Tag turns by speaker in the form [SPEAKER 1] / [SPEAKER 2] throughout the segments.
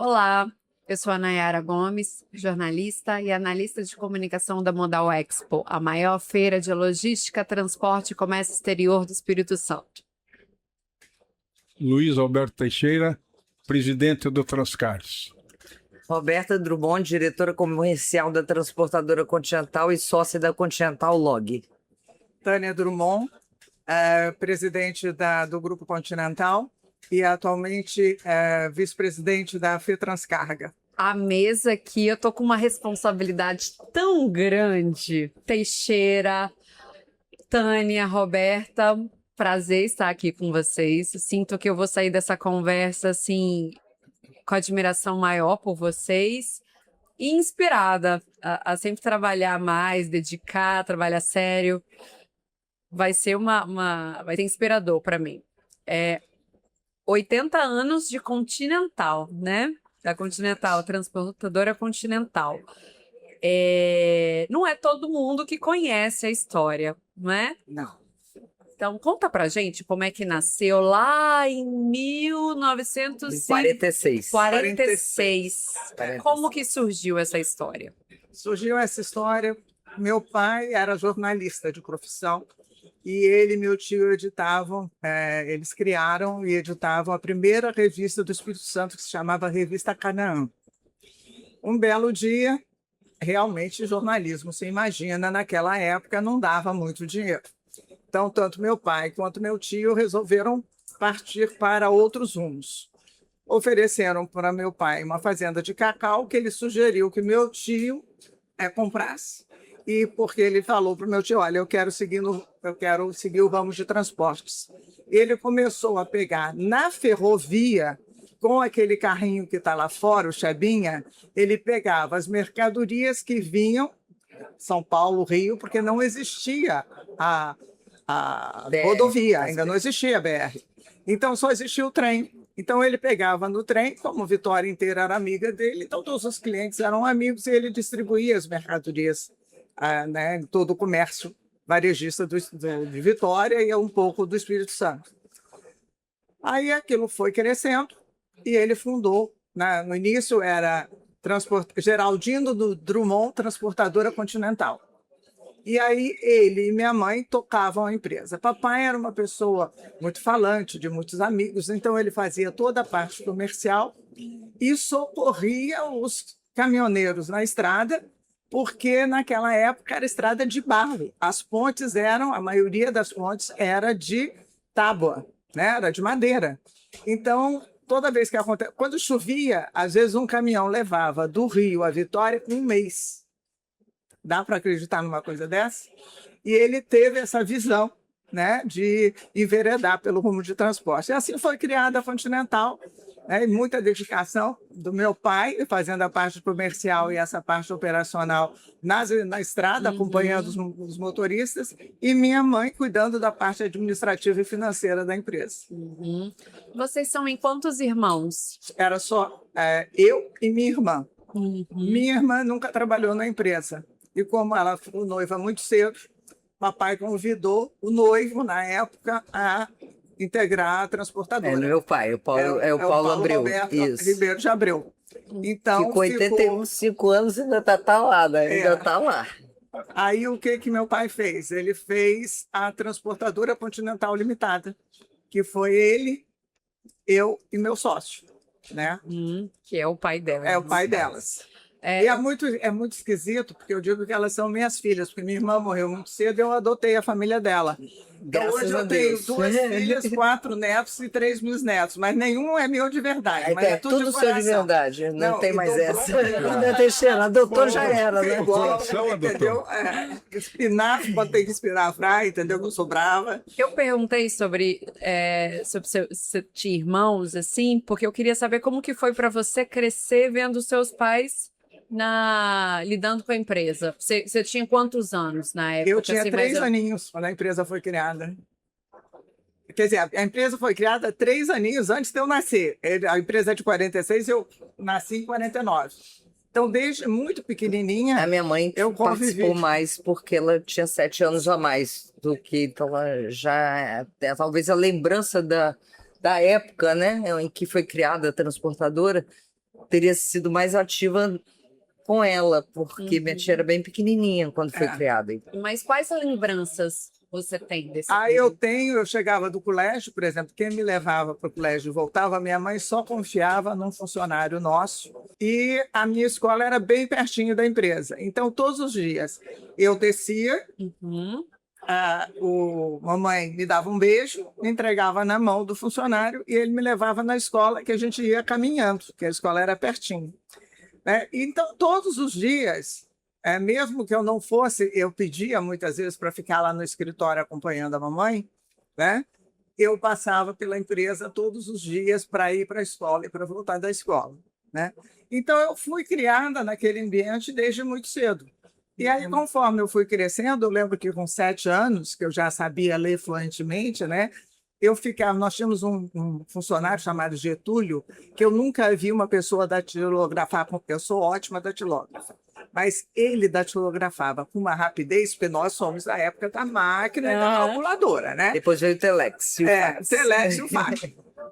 [SPEAKER 1] Olá, eu sou a Nayara Gomes, jornalista e analista de comunicação da Modal Expo, a maior feira de logística, transporte e comércio exterior do Espírito Santo.
[SPEAKER 2] Luiz Alberto Teixeira, presidente do Transcars.
[SPEAKER 3] Roberta Drummond, diretora comercial da Transportadora Continental e sócia da Continental Log.
[SPEAKER 4] Tânia Drummond, presidente do Grupo Continental e atualmente vice-presidente da FETranscarga.
[SPEAKER 1] A mesa aqui, eu tô com uma responsabilidade tão grande. Teixeira, Tânia, Roberta, prazer estar aqui com vocês. Sinto que eu vou sair dessa conversa assim com admiração maior por vocês e inspirada a sempre trabalhar mais, dedicar, trabalhar sério. Vai ser vai ser inspirador para mim. 80 anos de Continental, né? Da Continental, Transportadora Continental. Não é todo mundo que conhece a história, não é?
[SPEAKER 4] Não.
[SPEAKER 1] Então, conta pra gente como é que nasceu lá em 1946.
[SPEAKER 4] 46.
[SPEAKER 1] Como que surgiu essa história?
[SPEAKER 4] Surgiu essa história. Meu pai era jornalista de profissão e ele e meu tio editavam, eles criaram e editavam a primeira revista do Espírito Santo, que se chamava Revista Canaã. Um belo dia, realmente jornalismo, você imagina, naquela época não dava muito dinheiro. Então, tanto meu pai quanto meu tio resolveram partir para outros rumos. Ofereceram para meu pai uma fazenda de cacau que ele sugeriu que meu tio comprasse. E porque ele falou para o meu tio, olha, eu quero seguir o ramo de transportes. Ele começou a pegar na ferrovia, com aquele carrinho que está lá fora, o Chebinha, ele pegava as mercadorias que vinham São Paulo, Rio, porque não existia a rodovia, ainda não existia a BR. Então, só existia o trem. Então, ele pegava no trem, como Vitória inteira era amiga dele, então todos os clientes eram amigos e ele distribuía as mercadorias em todo o comércio varejista de Vitória e um pouco do Espírito Santo. Aí aquilo foi crescendo e ele fundou, no início era Geraldino Drummond, Transportadora Continental. E aí ele e minha mãe tocavam a empresa. Papai era uma pessoa muito falante, de muitos amigos, então ele fazia toda a parte comercial e socorria os caminhoneiros na estrada, porque naquela época era estrada de barro. As pontes a maioria das pontes era de tábua, né? Era de madeira. Então, toda vez que acontecia, quando chovia, às vezes um caminhão levava do Rio a Vitória um mês. Dá para acreditar numa coisa dessa? E ele teve essa visão, né, de enveredar pelo rumo de transporte. E assim foi criada a Continental, e muita dedicação do meu pai, fazendo a parte comercial e essa parte operacional na estrada, acompanhando os motoristas, e minha mãe cuidando da parte administrativa e financeira da empresa.
[SPEAKER 1] Vocês são em quantos irmãos?
[SPEAKER 4] Era só eu e minha irmã. Minha irmã nunca trabalhou na empresa. E como ela ficou noiva muito cedo, papai convidou o noivo, na época, a integrar a transportadora.
[SPEAKER 3] Meu pai, o Paulo Abreu.
[SPEAKER 4] Isso. Ribeiro de Abreu. Então,
[SPEAKER 3] ficou 85 anos e ainda está lá, né? Ainda está lá.
[SPEAKER 4] Aí o que meu pai fez? Ele fez a Transportadora Continental Limitada, que foi ele, eu e meu sócio, né?
[SPEAKER 1] Que é o pai delas.
[SPEAKER 4] É o pai delas. E é muito esquisito, porque eu digo que elas são minhas filhas, porque minha irmã morreu muito cedo e eu adotei a família dela. Então, hoje eu tenho 2 filhas, 4 netos e 3 bisnetos, mas nenhum é meu de verdade. Mas é tudo
[SPEAKER 3] seu de verdade, não tem mais essa. Não Teixeira, adotou já era, né?
[SPEAKER 4] Igual, entendeu? Espinafre, quando tem que espinafrar, entendeu? Que eu sou brava.
[SPEAKER 1] Eu perguntei sobre você tinha irmãos, assim, porque eu queria saber como que foi para você crescer vendo seus pais lidando com a empresa. Você tinha quantos anos na época?
[SPEAKER 4] Eu tinha 3 aninhos quando a empresa foi criada. Quer dizer, a empresa foi criada 3 aninhos antes de eu nascer. A empresa é de 46 e eu nasci em 49. Então, desde muito pequenininha,
[SPEAKER 3] a minha mãe participou mais porque ela tinha 7 anos a mais do que, então ela já talvez a lembrança da época, né, em que foi criada a transportadora. teria sido mais ativa com ela, porque minha tia era bem pequenininha quando foi criada.
[SPEAKER 1] Mas quais lembranças você tem desse
[SPEAKER 4] Eu chegava do colégio, por exemplo, quem me levava para o colégio e voltava, minha mãe só confiava num funcionário nosso, e a minha escola era bem pertinho da empresa. Então, todos os dias eu descia, mamãe me dava um beijo, me entregava na mão do funcionário e ele me levava na escola, que a gente ia caminhando, porque a escola era pertinho. Né? Então, todos os dias, mesmo que eu não fosse, eu pedia muitas vezes para ficar lá no escritório acompanhando a mamãe, né? Eu passava pela empresa todos os dias para ir para a escola e para voltar da escola. Né? Então, eu fui criada naquele ambiente desde muito cedo. E aí, conforme eu fui crescendo, eu lembro que com 7 anos, que eu já sabia ler fluentemente, né? Nós tínhamos um funcionário chamado Getúlio, que eu nunca vi uma pessoa datilografar, porque eu sou ótima datilógrafa, mas ele datilografava com uma rapidez, porque nós somos da época da máquina e da calculadora, né?
[SPEAKER 3] Depois veio o Telex.
[SPEAKER 4] Telex e o fax.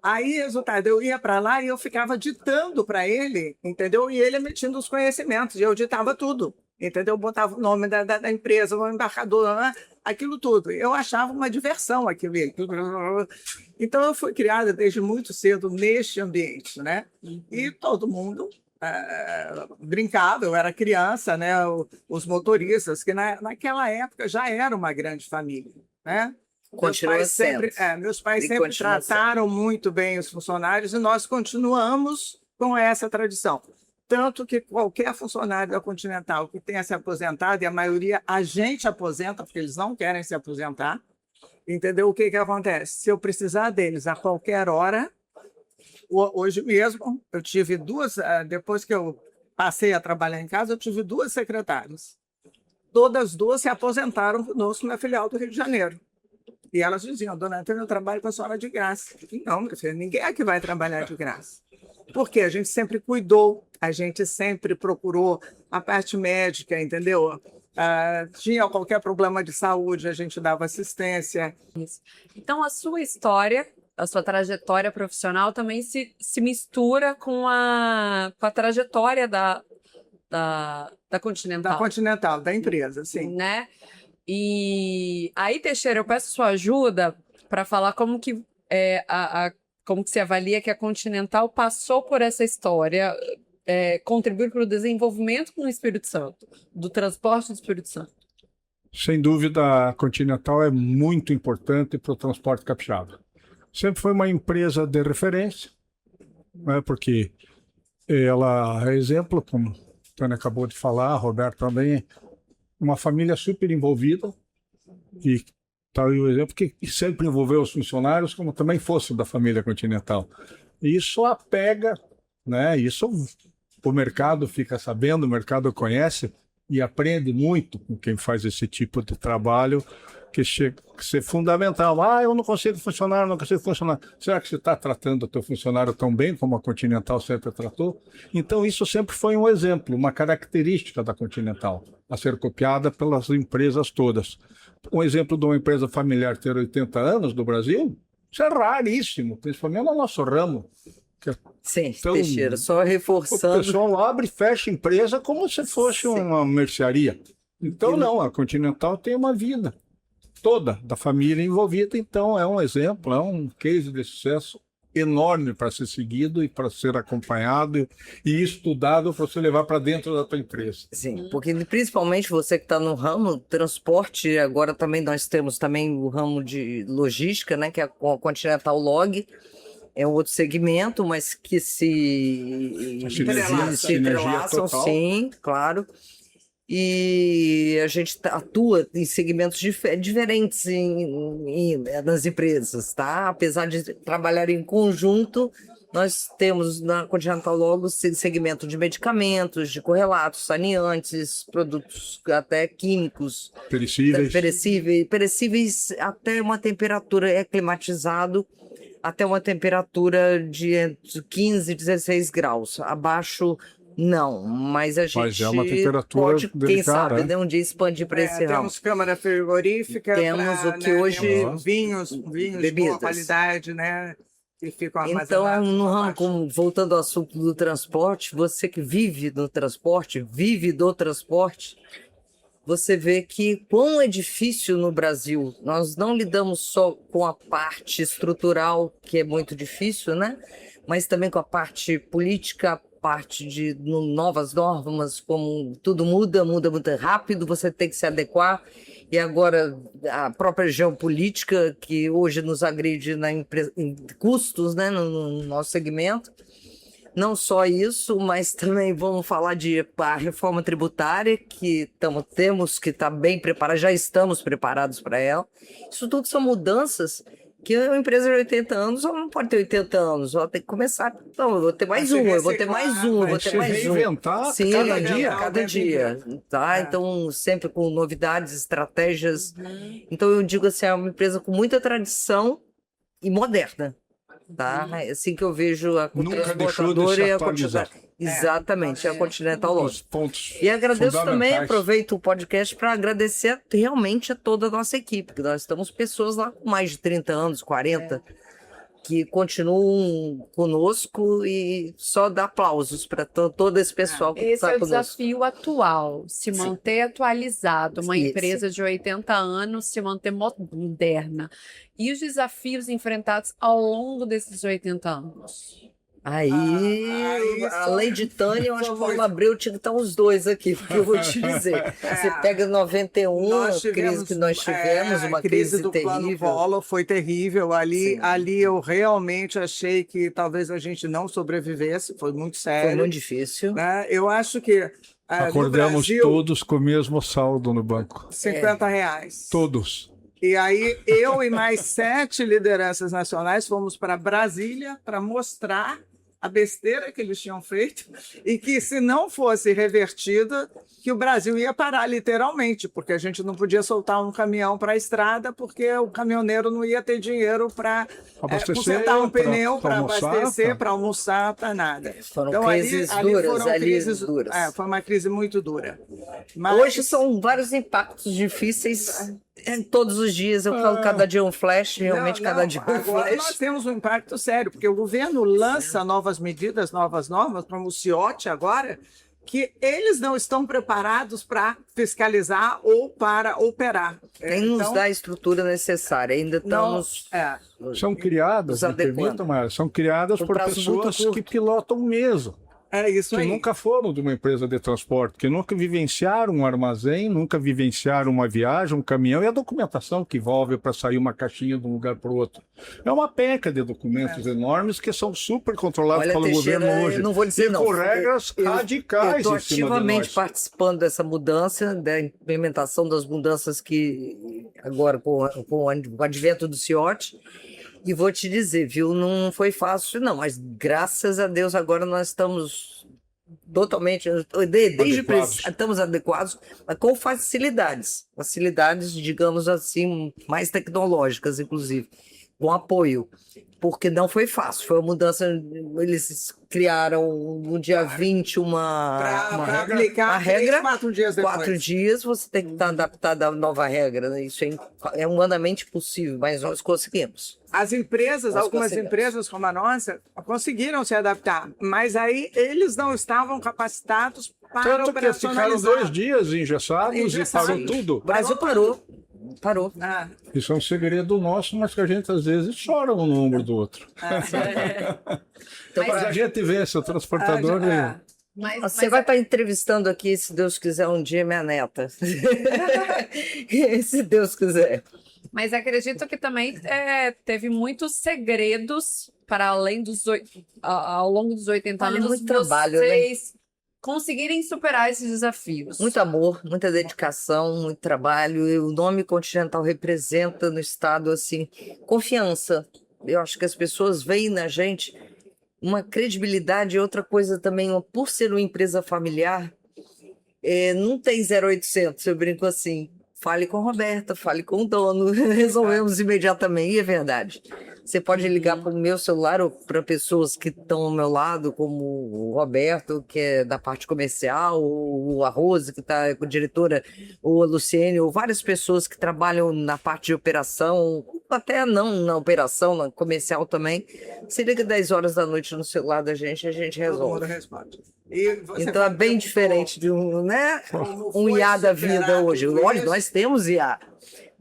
[SPEAKER 4] Aí, resultado, eu ia para lá e eu ficava ditando para ele, entendeu? E ele emitindo os conhecimentos, e eu ditava tudo, entendeu? Eu botava o nome da empresa, o embarcador, aquilo tudo. Eu achava uma diversão aquilo. Então, eu fui criada desde muito cedo neste ambiente, né? E todo mundo brincava, eu era criança, né? Os motoristas, que naquela época já era uma grande família, né? Meus pais sempre trataram muito bem os funcionários e nós continuamos com essa tradição. Tanto que qualquer funcionário da Continental que tenha se aposentado, e a maioria a gente aposenta, porque eles não querem se aposentar, entendeu? O que acontece? Se eu precisar deles a qualquer hora, hoje mesmo, eu tive depois que eu passei a trabalhar em casa, eu tive 2 secretárias. Todas as 2 se aposentaram conosco na filial do Rio de Janeiro. E elas diziam: dona Antônia, eu trabalho com a senhora de graça. Eu disse: não, meu filho, ninguém é que vai trabalhar de graça. Porque a gente sempre cuidou, a gente sempre procurou a parte médica, entendeu? Tinha qualquer problema de saúde, a gente dava assistência.
[SPEAKER 1] Então, a sua história, a sua trajetória profissional também se mistura com a trajetória da Continental.
[SPEAKER 4] Da Continental, da empresa, sim.
[SPEAKER 1] Né? E aí, Teixeira, eu peço sua ajuda para falar como que como que se avalia que a Continental passou por essa história, contribuir para o desenvolvimento no Espírito Santo, do transporte do Espírito Santo.
[SPEAKER 2] Sem dúvida, a Continental é muito importante para o transporte capixaba. Sempre foi uma empresa de referência, né, porque ela é exemplo, como a Tânia acabou de falar, a Roberta também, uma família super envolvida, e está aí o exemplo que sempre envolveu os funcionários como também fosse da família Continental. E isso apega, né? Isso o mercado fica sabendo, o mercado conhece e aprende muito com quem faz esse tipo de trabalho, que chega a ser fundamental. Eu não consigo funcionar, não consigo funcionar. Será que você está tratando o teu funcionário tão bem como a Continental sempre tratou? Então isso sempre foi um exemplo, uma característica da Continental, a ser copiada pelas empresas todas. Um exemplo de uma empresa familiar ter 80 anos do Brasil, isso é raríssimo, principalmente no nosso ramo.
[SPEAKER 3] Sim,
[SPEAKER 2] então,
[SPEAKER 3] Teixeira, só reforçando.
[SPEAKER 2] O pessoal abre e fecha a empresa como se fosse uma mercearia. Então, não, a Continental tem uma vida toda da família envolvida, então é um exemplo, é um case de sucesso enorme para ser seguido e para ser acompanhado e estudado para você levar para dentro da tua empresa.
[SPEAKER 3] Sim, porque principalmente você que está no ramo transporte, agora também nós temos também o ramo de logística, né, que é a Continental Log, é um outro segmento, mas que se entrelaçam, sim, claro. E a gente atua em segmentos diferentes nas empresas, tá? Apesar de trabalhar em conjunto, nós temos na Continental Logo segmento de medicamentos, de correlatos, saneantes, produtos até químicos, perecíveis até uma temperatura climatizado, até uma temperatura de 15, 16 graus. Abaixo, não, mas a gente
[SPEAKER 2] é uma temperatura
[SPEAKER 3] pode, quem
[SPEAKER 2] delicada,
[SPEAKER 3] sabe, um dia expandir para esse ramo.
[SPEAKER 4] Temos câmara frigorífica,
[SPEAKER 3] temos o que hoje
[SPEAKER 4] vinhos de boa qualidade, né? que ficam
[SPEAKER 3] Então,
[SPEAKER 4] armazenados
[SPEAKER 3] no ramo,
[SPEAKER 4] abaixo.
[SPEAKER 3] voltando ao assunto do transporte, você que vive no transporte, vive do transporte, você vê que quão é difícil no Brasil. Nós não lidamos só com a parte estrutural, que é muito difícil, né? Mas também com a parte política, a parte de novas normas, como tudo muda, muda muito rápido, você tem que se adequar. E agora a própria geopolítica, que hoje nos agride em custos, né, no nosso segmento. Não só isso, mas também vamos falar de a reforma tributária, que temos que estar bem preparados, já estamos preparados para ela. Isso tudo são mudanças que uma empresa de 80 anos ela não pode ter 80 anos, ela tem que começar. Então, eu vou ter mais
[SPEAKER 4] Vai se
[SPEAKER 3] um, eu vou ter mais
[SPEAKER 4] reciclar,
[SPEAKER 3] um, eu
[SPEAKER 4] vai
[SPEAKER 3] vou
[SPEAKER 2] se
[SPEAKER 3] ter mais um.
[SPEAKER 2] reinventar
[SPEAKER 3] Sim,
[SPEAKER 2] cada dia.
[SPEAKER 3] cada dia. Tá?
[SPEAKER 4] É.
[SPEAKER 3] Então, sempre com novidades, estratégias. Então, eu digo assim, é uma empresa com muita tradição e moderna. Tá? É assim que eu vejo a
[SPEAKER 2] Nunca deixou de
[SPEAKER 3] transportadora
[SPEAKER 2] se
[SPEAKER 3] e a
[SPEAKER 2] atualizar.
[SPEAKER 3] Continental. Exatamente, a Continental
[SPEAKER 2] Os
[SPEAKER 3] Lodge.
[SPEAKER 2] pontos
[SPEAKER 3] E agradeço também,
[SPEAKER 2] fundamentais.
[SPEAKER 3] aproveito o podcast para agradecer realmente a toda a nossa equipe, que nós estamos pessoas lá com mais de 30 anos, 40, que continuam conosco e só dá aplausos para todo esse pessoal que
[SPEAKER 1] Esse
[SPEAKER 3] está
[SPEAKER 1] é o
[SPEAKER 3] conosco.
[SPEAKER 1] desafio atual, se manter atualizado, uma
[SPEAKER 3] Isso.
[SPEAKER 1] empresa de 80 anos se manter moderna. E os desafios enfrentados ao longo desses 80 anos?
[SPEAKER 3] Aí,
[SPEAKER 4] aí
[SPEAKER 3] além de Tânia, eu acho que o
[SPEAKER 4] Por favor.
[SPEAKER 3] Paulo Abreu tinha que estar os dois aqui, porque eu vou te dizer. Você pega 91,
[SPEAKER 4] Nós
[SPEAKER 3] a crise que nós tivemos,
[SPEAKER 4] a
[SPEAKER 3] uma
[SPEAKER 4] crise
[SPEAKER 3] crise
[SPEAKER 4] do plano
[SPEAKER 3] terrível.
[SPEAKER 4] Collor foi terrível.
[SPEAKER 3] Sim.
[SPEAKER 4] Ali eu realmente achei que talvez a gente não sobrevivesse, foi muito sério.
[SPEAKER 3] Foi muito difícil.
[SPEAKER 4] Né? Eu acho que no
[SPEAKER 2] Acordamos
[SPEAKER 4] Brasil,
[SPEAKER 2] todos com o mesmo saldo no banco.
[SPEAKER 4] R$ 50.
[SPEAKER 2] Todos.
[SPEAKER 4] E aí eu e mais 7 lideranças nacionais fomos para Brasília para mostrar a besteira que eles tinham feito e que, se não fosse revertida, que o Brasil ia parar literalmente, porque a gente não podia soltar um caminhão para a estrada, porque o caminhoneiro não ia ter dinheiro para
[SPEAKER 2] Abastecer,
[SPEAKER 4] consertar um pneu,
[SPEAKER 2] pra
[SPEAKER 4] para
[SPEAKER 2] almoçar,
[SPEAKER 4] abastecer, para almoçar, para nada.
[SPEAKER 3] Foram
[SPEAKER 4] Então,
[SPEAKER 3] crises duras, duras.
[SPEAKER 4] Foi uma crise muito dura. Mas,
[SPEAKER 3] Hoje são vários impactos difíceis todos os dias. Eu falo cada dia um flash, realmente cada dia um
[SPEAKER 4] agora nós
[SPEAKER 3] flash.
[SPEAKER 4] temos um impacto sério, porque o governo lança novas medidas, novas normas, como o CIOT agora, que eles não estão preparados para fiscalizar ou para operar.
[SPEAKER 3] Quem nos dá a estrutura necessária? Ainda estamos...
[SPEAKER 2] São criadas,
[SPEAKER 3] Nos
[SPEAKER 2] me permitam, mas são criadas
[SPEAKER 3] Por
[SPEAKER 2] por
[SPEAKER 3] prazo muito
[SPEAKER 2] pessoas
[SPEAKER 3] curto.
[SPEAKER 2] que pilotam mesmo.
[SPEAKER 4] É isso
[SPEAKER 2] Que
[SPEAKER 4] aí.
[SPEAKER 2] nunca foram de uma empresa de transporte, que nunca vivenciaram um armazém, nunca vivenciaram uma viagem, um caminhão e a documentação que envolve para sair uma caixinha de um lugar para o outro. É uma penca de documentos enormes que são super controlados
[SPEAKER 3] Olha,
[SPEAKER 2] pelo
[SPEAKER 3] Teixeira,
[SPEAKER 2] governo hoje.
[SPEAKER 3] eu não vou dizer
[SPEAKER 2] e
[SPEAKER 3] não.
[SPEAKER 2] com regras
[SPEAKER 3] Eu
[SPEAKER 2] radicais
[SPEAKER 3] estou
[SPEAKER 2] em cima de
[SPEAKER 3] ativamente
[SPEAKER 2] nós.
[SPEAKER 3] participando dessa mudança, da implementação das mudanças que agora com o advento do CIOT. E vou te dizer, viu, não foi fácil não, mas graças a Deus agora nós estamos totalmente, estamos adequados, mas com facilidades, digamos assim, mais tecnológicas, inclusive, com apoio, porque não foi fácil, foi uma mudança, eles criaram no dia 20
[SPEAKER 4] Para aplicar
[SPEAKER 3] uma regra,
[SPEAKER 4] 4 dias depois.
[SPEAKER 3] 4 dias você tem que estar adaptado à nova regra, né? Isso é humanamente possível, mas nós conseguimos.
[SPEAKER 4] As empresas,
[SPEAKER 3] Nós
[SPEAKER 4] algumas
[SPEAKER 3] conseguimos.
[SPEAKER 4] empresas como a nossa, conseguiram se adaptar, mas aí eles não estavam capacitados para
[SPEAKER 2] Tanto que eles ficaram
[SPEAKER 4] operacionalizar.
[SPEAKER 2] 2 dias engessados e parou tudo.
[SPEAKER 3] O Brasil parou.
[SPEAKER 4] Ah,
[SPEAKER 2] Isso é um segredo nosso, mas que a gente às vezes chora um no ombro do outro.
[SPEAKER 3] Então,
[SPEAKER 2] Mas a gente vê, seu transportador...
[SPEAKER 1] Mas,
[SPEAKER 3] você vai estar entrevistando aqui, se Deus quiser, um dia minha neta. Se Deus quiser.
[SPEAKER 1] mas acredito que também teve muitos segredos para além ao longo dos 80
[SPEAKER 3] Olha,
[SPEAKER 1] anos,
[SPEAKER 3] muito trabalho, né?
[SPEAKER 1] vocês conseguirem superar esses desafios.
[SPEAKER 3] Muito amor, muita dedicação, muito trabalho. E o nome Continental representa no estado assim confiança. Eu acho que as pessoas veem na gente uma credibilidade e outra coisa também, por ser uma empresa familiar, não tem 0800, eu brinco assim. Fale com a Roberta, fale com o dono, resolvemos imediatamente, e é verdade. Você pode ligar para o meu celular ou para pessoas que estão ao meu lado, como o Roberto, que é da parte comercial, ou a Rose, que está com a diretora, ou a Luciene, ou várias pessoas que trabalham na parte de operação. até não na operação, na comercial também. Se liga 10 horas da noite no celular da gente, a gente
[SPEAKER 4] Todo mundo
[SPEAKER 3] resolve.
[SPEAKER 4] responde. E você
[SPEAKER 3] Então é bem
[SPEAKER 4] perguntou
[SPEAKER 3] diferente de né,
[SPEAKER 4] como
[SPEAKER 3] um
[SPEAKER 4] foi
[SPEAKER 3] IA da vida
[SPEAKER 4] superar
[SPEAKER 3] hoje.
[SPEAKER 4] tudo
[SPEAKER 3] Lógico,
[SPEAKER 4] isso.
[SPEAKER 3] nós temos IA.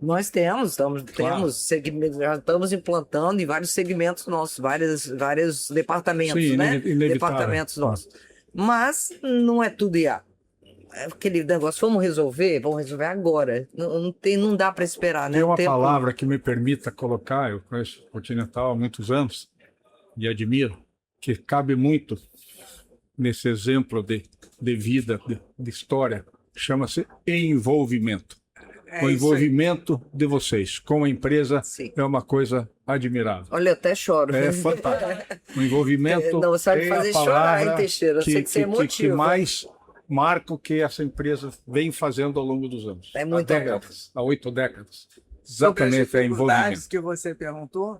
[SPEAKER 3] Nós temos
[SPEAKER 2] Claro.
[SPEAKER 3] segmentos, já estamos implantando em vários segmentos nossos, vários departamentos,
[SPEAKER 2] Sim,
[SPEAKER 3] né?
[SPEAKER 2] inevitável.
[SPEAKER 3] Departamentos nossos. Mas não é tudo IA. É aquele negócio, vamos resolver agora. Não dá para esperar, né?
[SPEAKER 2] Tem
[SPEAKER 3] O
[SPEAKER 2] uma
[SPEAKER 3] tempo-
[SPEAKER 2] palavra que me permita colocar, eu conheço o Continental há muitos anos e admiro, que cabe muito nesse exemplo de vida, de história, chama-se envolvimento.
[SPEAKER 4] É
[SPEAKER 2] O
[SPEAKER 4] isso aí.
[SPEAKER 2] envolvimento de vocês com a empresa
[SPEAKER 3] Sim.
[SPEAKER 2] é uma coisa admirável.
[SPEAKER 3] Olha, eu até choro.
[SPEAKER 2] É fantástico. O envolvimento
[SPEAKER 3] Não, você vai me
[SPEAKER 2] é
[SPEAKER 3] fazer
[SPEAKER 2] a
[SPEAKER 3] chorar,
[SPEAKER 2] palavra
[SPEAKER 3] hein, Teixeira? Eu sei que você é
[SPEAKER 2] que
[SPEAKER 3] emotivo.
[SPEAKER 2] mais marca o que essa empresa vem fazendo ao longo dos anos.
[SPEAKER 3] É muito
[SPEAKER 2] há décadas, há 8 décadas.
[SPEAKER 4] Sobre as
[SPEAKER 2] Exatamente, é
[SPEAKER 4] dificuldades
[SPEAKER 2] envolvimento.
[SPEAKER 4] que você perguntou,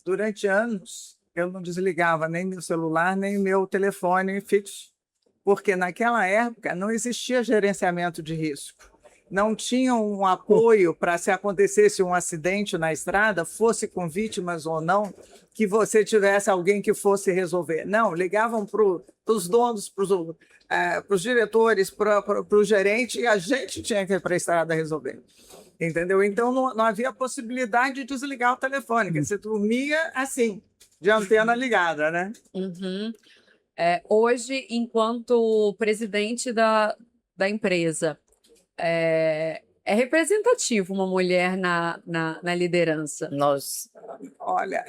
[SPEAKER 4] durante anos eu não desligava nem meu celular, nem meu telefone fixo, porque naquela época não existia gerenciamento de risco. Não tinha um apoio para, se acontecesse um acidente na estrada, fosse com vítimas ou não, que você tivesse alguém que fosse resolver. Não, ligavam para os donos, para os diretores, para o gerente, e a gente tinha que ir para a estrada resolver. Entendeu? Então não havia possibilidade de desligar o telefone, que você dormia assim, de antena ligada, né?
[SPEAKER 1] Uhum. Hoje, enquanto presidente da empresa, é representativo uma mulher na liderança.
[SPEAKER 3] Nós,
[SPEAKER 4] Olha,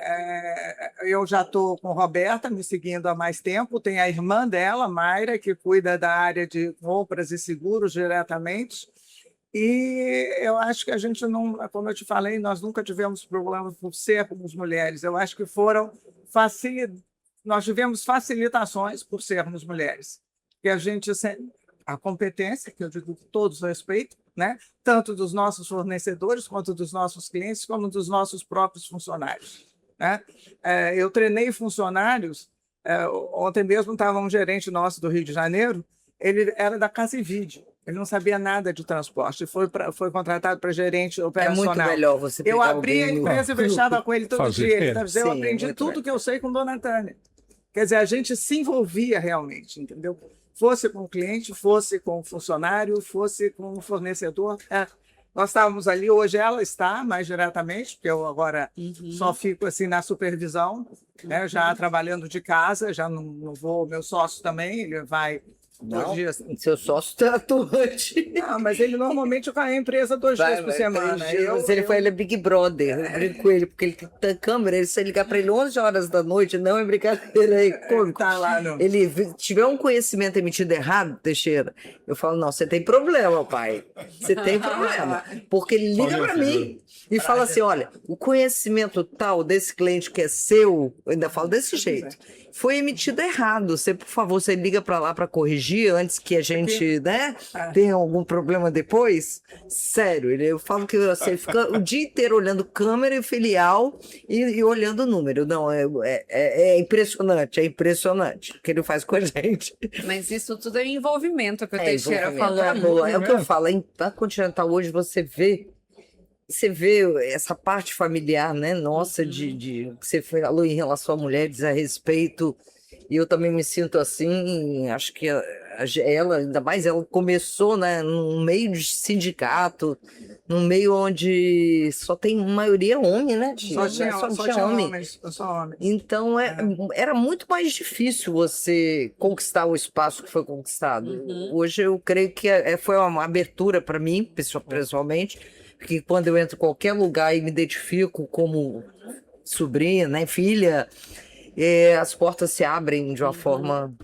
[SPEAKER 4] eu já estou com Roberta me seguindo há mais tempo, tem a irmã dela, Mayra, que cuida da área de compras e seguros diretamente. E eu acho que a gente não, como eu te falei, nós nunca tivemos problema por sermos mulheres. Eu acho que nós tivemos facilitações por sermos mulheres. Que a competência, que eu digo com todos respeito, né? Tanto dos nossos fornecedores, quanto dos nossos clientes, como dos nossos próprios funcionários, né? Eu treinei funcionários, ontem mesmo estava um gerente nosso do Rio de Janeiro, ele era da Casa e Vídeo. Ele não sabia nada de transporte, foi contratado para gerente
[SPEAKER 3] é
[SPEAKER 4] operacional.
[SPEAKER 3] muito melhor você pegar
[SPEAKER 4] Eu abri a
[SPEAKER 3] alguém no-
[SPEAKER 4] empresa e fechava com ele todo
[SPEAKER 2] Fazer.
[SPEAKER 4] dia. Ele dizia, eu
[SPEAKER 3] Sim,
[SPEAKER 4] aprendi
[SPEAKER 3] muito
[SPEAKER 4] tudo
[SPEAKER 3] melhor.
[SPEAKER 4] que eu sei com Dona Tânia. Quer dizer, a gente se envolvia realmente, entendeu? Fosse com o cliente, fosse com o funcionário, fosse com o fornecedor. Nós estávamos ali, hoje ela está mais diretamente, porque eu agora só fico assim na supervisão, né, já trabalhando de casa, já não vou, meu sócio também, ele vai
[SPEAKER 3] Não,
[SPEAKER 4] 2 dias.
[SPEAKER 3] seu sócio está atuante.
[SPEAKER 4] Não, mas ele normalmente vai à empresa 2 dias por semana.
[SPEAKER 3] Ele é Big Brother. Eu brinco com ele, porque ele tem câmera. Se você ligar para ele 11 horas da noite, não é brincadeira aí.
[SPEAKER 4] Tá lá no...
[SPEAKER 3] Ele tiver um conhecimento emitido errado, Teixeira, eu falo, não, você tem problema, pai. Você tem problema. Porque ele liga
[SPEAKER 2] Olha,
[SPEAKER 3] para mim e fala assim, olha, o conhecimento tal desse cliente que é seu, eu ainda falo desse jeito, foi emitido errado. Você, por favor, você liga para lá para corrigir antes que a gente, né, tenha algum problema depois. Sério, eu falo que você fica o dia inteiro olhando câmera e filial e olhando o número. Não, é impressionante o que ele faz com a gente.
[SPEAKER 1] Mas isso tudo é envolvimento que o Teixeira
[SPEAKER 3] Envolvimento.
[SPEAKER 1] falou.
[SPEAKER 3] É o que eu falo. A Continental hoje você vê essa parte familiar, né? Nossa, de você falou em relação a mulheres a respeito, e eu também me sinto assim. Acho que ela, ainda mais ela começou, né, num meio de sindicato, num meio onde só tem maioria homem, né?
[SPEAKER 4] Só tinha homens, só homens.
[SPEAKER 3] Então era muito mais difícil você conquistar o espaço que foi conquistado. Hoje eu creio que foi uma abertura para mim, pessoalmente, porque quando eu entro em qualquer lugar e me identifico como sobrinha, né, filha, as portas se abrem de uma forma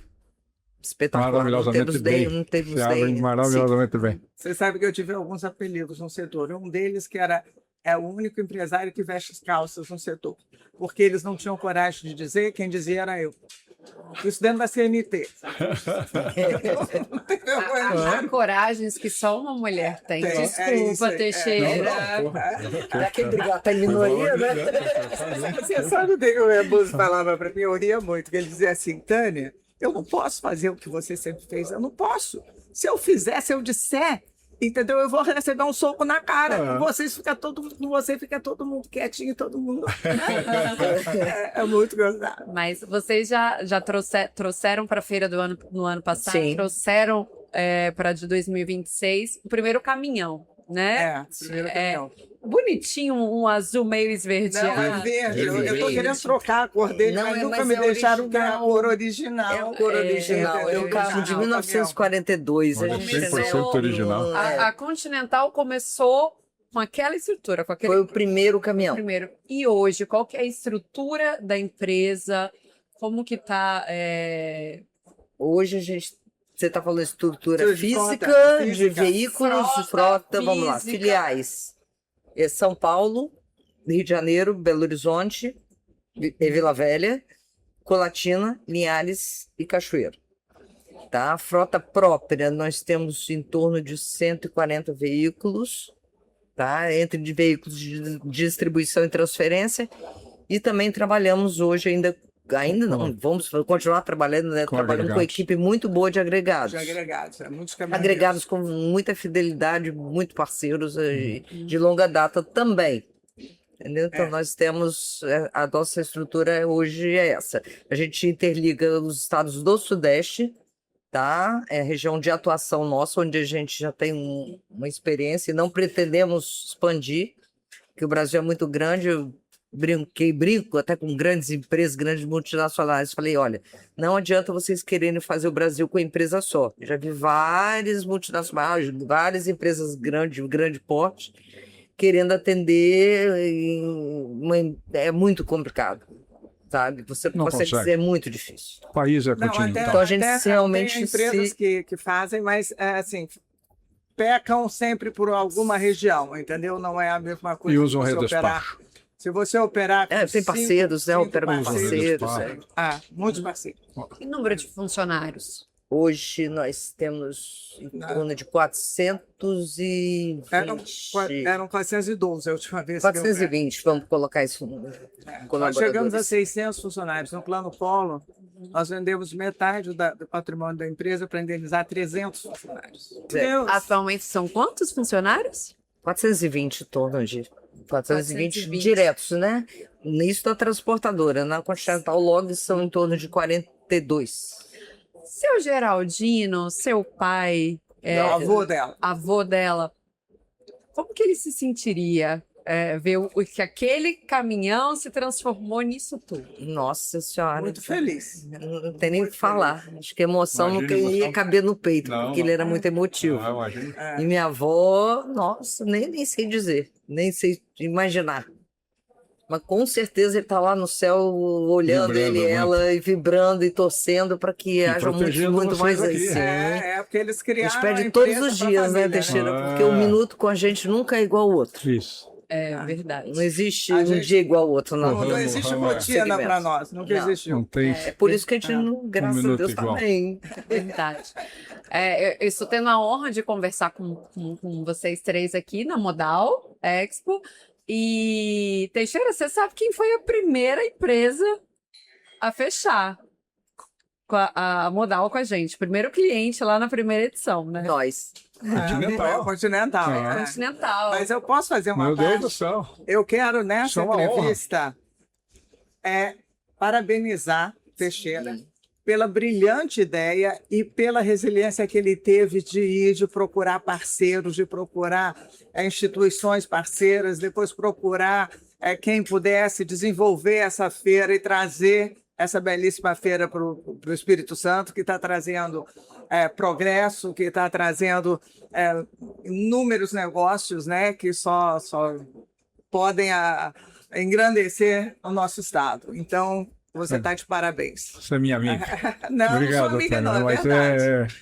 [SPEAKER 3] espetacular.
[SPEAKER 2] Maravilhosamente bem.
[SPEAKER 3] Não temos
[SPEAKER 2] Se abrem maravilhosamente bem.
[SPEAKER 4] Você sabe que eu tive alguns apelidos no setor. Um deles que é o único empresário que veste as calças no setor, porque eles não tinham coragem de dizer, quem dizia era eu. Isso dentro da CNT. Não tem vergonha de
[SPEAKER 1] Há coragens que só uma mulher tem.
[SPEAKER 4] Tem, é isso
[SPEAKER 1] Desculpa,
[SPEAKER 4] aí.
[SPEAKER 1] Teixeira.
[SPEAKER 3] Pra quem brigar tá em minoria, né?
[SPEAKER 4] Você sabe o que o Rebus falava para mim? Eu ria muito, que ele dizia assim, Tânia, eu não posso fazer o que você sempre fez, eu não posso. Se eu fizer, se eu disser Entendeu? Eu vou receber um soco na cara.
[SPEAKER 2] Ah.
[SPEAKER 4] Você fica todo mundo quietinho, todo mundo. É muito gozado.
[SPEAKER 1] Mas vocês já trouxeram para a feira no ano passado,
[SPEAKER 3] Sim.
[SPEAKER 1] trouxeram para de 2026 o primeiro caminhão, né?
[SPEAKER 4] Primeiro caminhão.
[SPEAKER 1] Bonitinho, um azul meio
[SPEAKER 4] Não, é
[SPEAKER 1] esverdeado.
[SPEAKER 4] verde. Eu tô
[SPEAKER 3] Verde.
[SPEAKER 4] querendo trocar a cor dele,
[SPEAKER 3] Não,
[SPEAKER 4] mas
[SPEAKER 3] mas
[SPEAKER 4] nunca me
[SPEAKER 3] é
[SPEAKER 4] deixaram ter a
[SPEAKER 3] original.
[SPEAKER 4] cor original.
[SPEAKER 3] É uma cor original. É um carro de 1942.
[SPEAKER 2] Olha,
[SPEAKER 3] A gente
[SPEAKER 2] 100% original.
[SPEAKER 1] A Continental começou com aquela estrutura, com aquele
[SPEAKER 3] Foi o primeiro caminhão.
[SPEAKER 1] primeiro. E hoje, qual que é a estrutura da empresa? Como que tá?
[SPEAKER 3] Hoje você está falando de estrutura
[SPEAKER 4] De
[SPEAKER 3] física,
[SPEAKER 4] frota,
[SPEAKER 3] de
[SPEAKER 4] física.
[SPEAKER 3] veículos, de frota, vamos lá,
[SPEAKER 1] física.
[SPEAKER 3] filiais. É São Paulo, Rio de Janeiro, Belo Horizonte, Vila Velha, Colatina, Linhares e Cachoeiro. Tá? A frota própria, nós temos em torno de 140 veículos, tá? Entre de veículos de distribuição e transferência, e também trabalhamos hoje ainda não, vamos continuar trabalhando, né?
[SPEAKER 2] Com
[SPEAKER 3] Trabalhando com
[SPEAKER 2] agregados.
[SPEAKER 3] equipe muito boa de agregados.
[SPEAKER 4] De agregados, muitos caminhões.
[SPEAKER 3] Agregados com muita fidelidade, muito parceiros de longa data também. Entendeu? Então, nós temos, a nossa estrutura hoje é essa. A gente interliga os estados do Sudeste, tá? É a região de atuação nossa, onde a gente já tem uma experiência e não pretendemos expandir, porque o Brasil é muito grande. Eu brinco até com grandes empresas, grandes multinacionais. Falei, olha, não adianta vocês quererem fazer o Brasil com empresa só. Eu já vi várias multinacionais, várias empresas grandes, de grande porte, querendo atender, é muito complicado, sabe? Você
[SPEAKER 2] Não
[SPEAKER 3] consegue
[SPEAKER 2] consegue.
[SPEAKER 3] dizer, é muito difícil.
[SPEAKER 2] O país é
[SPEAKER 4] Não,
[SPEAKER 2] continental.
[SPEAKER 3] Então, a gente
[SPEAKER 4] até
[SPEAKER 3] realmente
[SPEAKER 4] tem empresas que fazem, mas assim, pecam sempre por alguma região, entendeu? Não é a mesma coisa
[SPEAKER 2] E
[SPEAKER 4] que
[SPEAKER 2] usam
[SPEAKER 4] você
[SPEAKER 2] redespacho.
[SPEAKER 4] operar. Se você operar com
[SPEAKER 3] Tem parceiros, né?
[SPEAKER 4] cinco
[SPEAKER 3] Opera com
[SPEAKER 2] parceiros.
[SPEAKER 3] parceiros.
[SPEAKER 4] muitos parceiros.
[SPEAKER 1] E número de funcionários?
[SPEAKER 3] Hoje nós temos em torno de 420.
[SPEAKER 4] Eram 412 a última vez que eu
[SPEAKER 3] 420, vamos colocar isso no
[SPEAKER 4] Nós
[SPEAKER 3] colaboradores.
[SPEAKER 4] chegamos a 600 funcionários. No Plano Polo, nós vendemos metade do patrimônio da empresa para indenizar 300 funcionários. Deus.
[SPEAKER 1] Atualmente são quantos funcionários?
[SPEAKER 3] 420 em torno de 420
[SPEAKER 1] 420.
[SPEAKER 3] diretos, né? Isso da transportadora. Na Continental Log são em torno de 42.
[SPEAKER 1] Seu Geraldino, seu pai,
[SPEAKER 4] O avô dela.
[SPEAKER 1] avô dela, como que ele se sentiria ver que aquele caminhão se transformou nisso tudo?
[SPEAKER 3] Nossa Senhora.
[SPEAKER 4] Muito feliz.
[SPEAKER 3] Não tem nem o que falar. Acho que a emoção
[SPEAKER 2] Imagina
[SPEAKER 3] não
[SPEAKER 2] a
[SPEAKER 3] ia
[SPEAKER 2] emoção.
[SPEAKER 3] caber no peito,
[SPEAKER 2] Não,
[SPEAKER 3] porque ele era muito emotivo.
[SPEAKER 2] Ah, imagina.
[SPEAKER 3] E minha avó, nossa, nem sei dizer, nem sei imaginar. Mas com certeza ele está lá no céu olhando
[SPEAKER 2] Vibrando
[SPEAKER 3] ele e
[SPEAKER 2] muito.
[SPEAKER 3] ela e vibrando e torcendo para que haja
[SPEAKER 2] protegendo
[SPEAKER 3] muito mais
[SPEAKER 2] vocês aqui.
[SPEAKER 3] assim.
[SPEAKER 4] Porque eles
[SPEAKER 3] A
[SPEAKER 4] criaram
[SPEAKER 3] gente pede
[SPEAKER 4] a
[SPEAKER 3] todos
[SPEAKER 4] empresa
[SPEAKER 3] os
[SPEAKER 4] pra
[SPEAKER 3] dias,
[SPEAKER 4] família,
[SPEAKER 3] né, Teixeira?
[SPEAKER 2] Ah.
[SPEAKER 3] Porque um minuto com a gente nunca é igual ao outro.
[SPEAKER 2] Isso.
[SPEAKER 1] É verdade.
[SPEAKER 3] Não existe
[SPEAKER 4] A
[SPEAKER 3] um
[SPEAKER 4] gente-
[SPEAKER 3] dia igual ao outro, não.
[SPEAKER 4] Não existe
[SPEAKER 2] Ramo,
[SPEAKER 4] rotina
[SPEAKER 3] segmento.
[SPEAKER 4] para nós, nunca
[SPEAKER 3] Não.
[SPEAKER 4] existiu.
[SPEAKER 2] Não tem.
[SPEAKER 3] É por isso que a gente, graças a
[SPEAKER 2] minuto
[SPEAKER 3] Deus,
[SPEAKER 2] igual.
[SPEAKER 3] tá bem.
[SPEAKER 1] Verdade. Eu estou tendo a honra de conversar com vocês três aqui na Modal Expo. E, Teixeira, você sabe quem foi a primeira empresa a fechar com a Modal com a gente? Primeiro cliente lá na primeira edição, né?
[SPEAKER 3] Nós.
[SPEAKER 2] Continental.
[SPEAKER 4] Continental.
[SPEAKER 2] Ah.
[SPEAKER 4] é.
[SPEAKER 1] Continental.
[SPEAKER 4] Mas eu posso fazer uma
[SPEAKER 2] Meu Deus
[SPEAKER 4] parte?
[SPEAKER 2] do céu.
[SPEAKER 4] Eu quero, nessa
[SPEAKER 2] Isso é uma honra.
[SPEAKER 4] entrevista, parabenizar Teixeira pela brilhante ideia e pela resiliência que ele teve de procurar parceiros, de procurar instituições parceiras, depois procurar quem pudesse desenvolver essa feira e trazer essa belíssima feira para o Espírito Santo, que está trazendo progresso, que está trazendo inúmeros negócios, né, que só podem engrandecer o nosso estado. Então, você está de parabéns.
[SPEAKER 2] Você é minha amiga.
[SPEAKER 4] Não, não
[SPEAKER 2] Obrigado,
[SPEAKER 4] sou amiga,
[SPEAKER 2] Tânia.
[SPEAKER 4] não, é
[SPEAKER 2] Mas
[SPEAKER 4] verdade.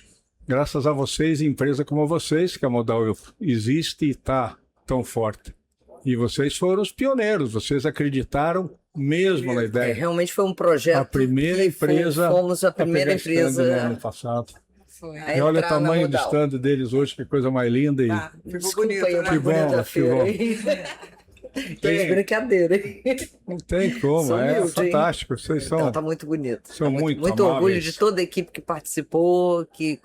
[SPEAKER 2] graças a vocês, empresa como vocês, que a Modal existe e está tão forte. E vocês foram os pioneiros, vocês acreditaram mesmo na ideia.
[SPEAKER 3] Realmente foi um projeto.
[SPEAKER 2] A primeira
[SPEAKER 3] que
[SPEAKER 2] empresa
[SPEAKER 3] Fomos a primeira
[SPEAKER 2] pegar stand no
[SPEAKER 3] empresa.
[SPEAKER 2] ano passado.
[SPEAKER 1] Foi.
[SPEAKER 3] a
[SPEAKER 2] E olha o
[SPEAKER 3] entrar na
[SPEAKER 2] tamanho do
[SPEAKER 3] Modal.
[SPEAKER 2] stand deles hoje, que coisa mais linda. E
[SPEAKER 4] Ficou
[SPEAKER 3] Desculpa
[SPEAKER 4] bonito,
[SPEAKER 3] aí,
[SPEAKER 4] né?
[SPEAKER 3] mais
[SPEAKER 2] Que bom,
[SPEAKER 3] bonita a
[SPEAKER 2] que
[SPEAKER 3] feira
[SPEAKER 2] bom.
[SPEAKER 3] aí. Que brincadeira, hein?
[SPEAKER 2] Não tem como,
[SPEAKER 3] Sou
[SPEAKER 2] é
[SPEAKER 3] humilde, hein?
[SPEAKER 2] fantástico. Vocês
[SPEAKER 3] Então,
[SPEAKER 2] são,
[SPEAKER 3] tá muito bonito.
[SPEAKER 2] são
[SPEAKER 3] Tá
[SPEAKER 2] muito
[SPEAKER 3] muito orgulho
[SPEAKER 2] amáveis.
[SPEAKER 3] de toda a equipe que participou, que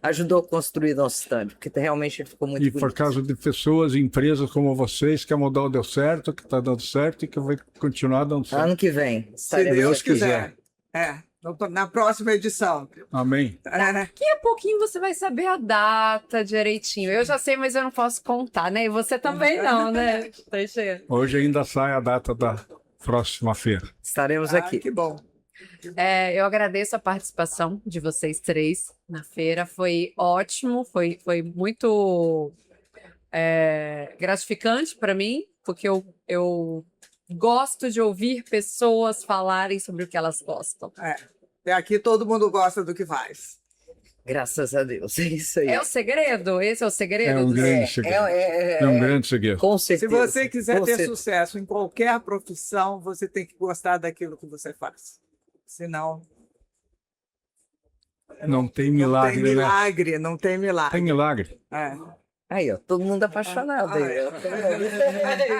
[SPEAKER 3] ajudou a construir nosso stand, porque realmente ele ficou muito
[SPEAKER 2] E
[SPEAKER 3] bonito.
[SPEAKER 2] por causa de pessoas e empresas como vocês, que a Modal deu certo, que está dando certo e que vai continuar dando certo.
[SPEAKER 3] Ano que vem,
[SPEAKER 4] Se
[SPEAKER 3] estaremos
[SPEAKER 4] Deus
[SPEAKER 3] aqui.
[SPEAKER 4] quiser. Na próxima edição.
[SPEAKER 2] Amém.
[SPEAKER 1] Daqui a pouquinho você vai saber a data direitinho. Eu já sei, mas eu não posso contar, né? E você também não, né, Teixeira?
[SPEAKER 2] Hoje ainda sai a data da próxima feira.
[SPEAKER 3] Estaremos aqui.
[SPEAKER 4] Que bom.
[SPEAKER 1] Eu agradeço a participação de vocês três na feira. Foi ótimo, foi muito gratificante para mim, porque eu gosto de ouvir pessoas falarem sobre o que elas gostam.
[SPEAKER 4] Aqui todo mundo gosta do que faz.
[SPEAKER 3] Graças a Deus, é isso aí.
[SPEAKER 1] É o segredo? Esse é o segredo?
[SPEAKER 2] É um grande segredo. É um grande segredo.
[SPEAKER 3] Com
[SPEAKER 4] Se
[SPEAKER 3] certeza.
[SPEAKER 4] você quiser
[SPEAKER 3] com
[SPEAKER 4] ter
[SPEAKER 3] certeza.
[SPEAKER 4] sucesso em qualquer profissão, você tem que gostar daquilo que você faz. Senão,
[SPEAKER 2] Não tem
[SPEAKER 4] não
[SPEAKER 2] milagre,
[SPEAKER 4] tem
[SPEAKER 2] né?
[SPEAKER 4] milagre, não tem milagre.
[SPEAKER 2] Tem milagre.
[SPEAKER 3] Aí, ó, todo mundo apaixonado. Aí, ó.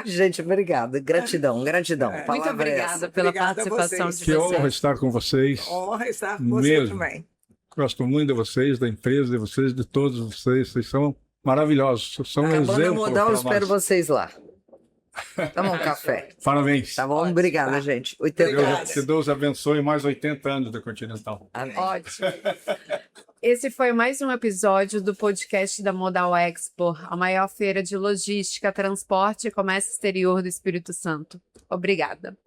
[SPEAKER 3] Gente, obrigada. Gratidão, gratidão.
[SPEAKER 1] Muito
[SPEAKER 3] Palavra é
[SPEAKER 1] obrigada
[SPEAKER 3] essa.
[SPEAKER 1] pela
[SPEAKER 4] Obrigada a
[SPEAKER 1] participação
[SPEAKER 4] vocês.
[SPEAKER 1] de
[SPEAKER 2] Que honra
[SPEAKER 1] vocês.
[SPEAKER 2] estar com vocês.
[SPEAKER 4] Honra estar com você
[SPEAKER 2] Mesmo.
[SPEAKER 4] também.
[SPEAKER 2] Gosto muito de vocês, da empresa de vocês, de todos vocês. Vocês são maravilhosos. Vocês são um
[SPEAKER 3] Acabando a
[SPEAKER 2] exemplo
[SPEAKER 3] modal, eu
[SPEAKER 2] para
[SPEAKER 3] espero
[SPEAKER 2] nós.
[SPEAKER 3] vocês lá. Toma um café.
[SPEAKER 2] Parabéns.
[SPEAKER 3] Tá bom? Obrigada, gente. 80
[SPEAKER 2] Deus,
[SPEAKER 3] anos.
[SPEAKER 2] que Deus abençoe mais 80 anos da Continental.
[SPEAKER 3] Amém.
[SPEAKER 1] Ótimo. Esse foi mais um episódio do podcast da Modal Expo, a maior feira de logística, transporte e comércio exterior do Espírito Santo. Obrigada.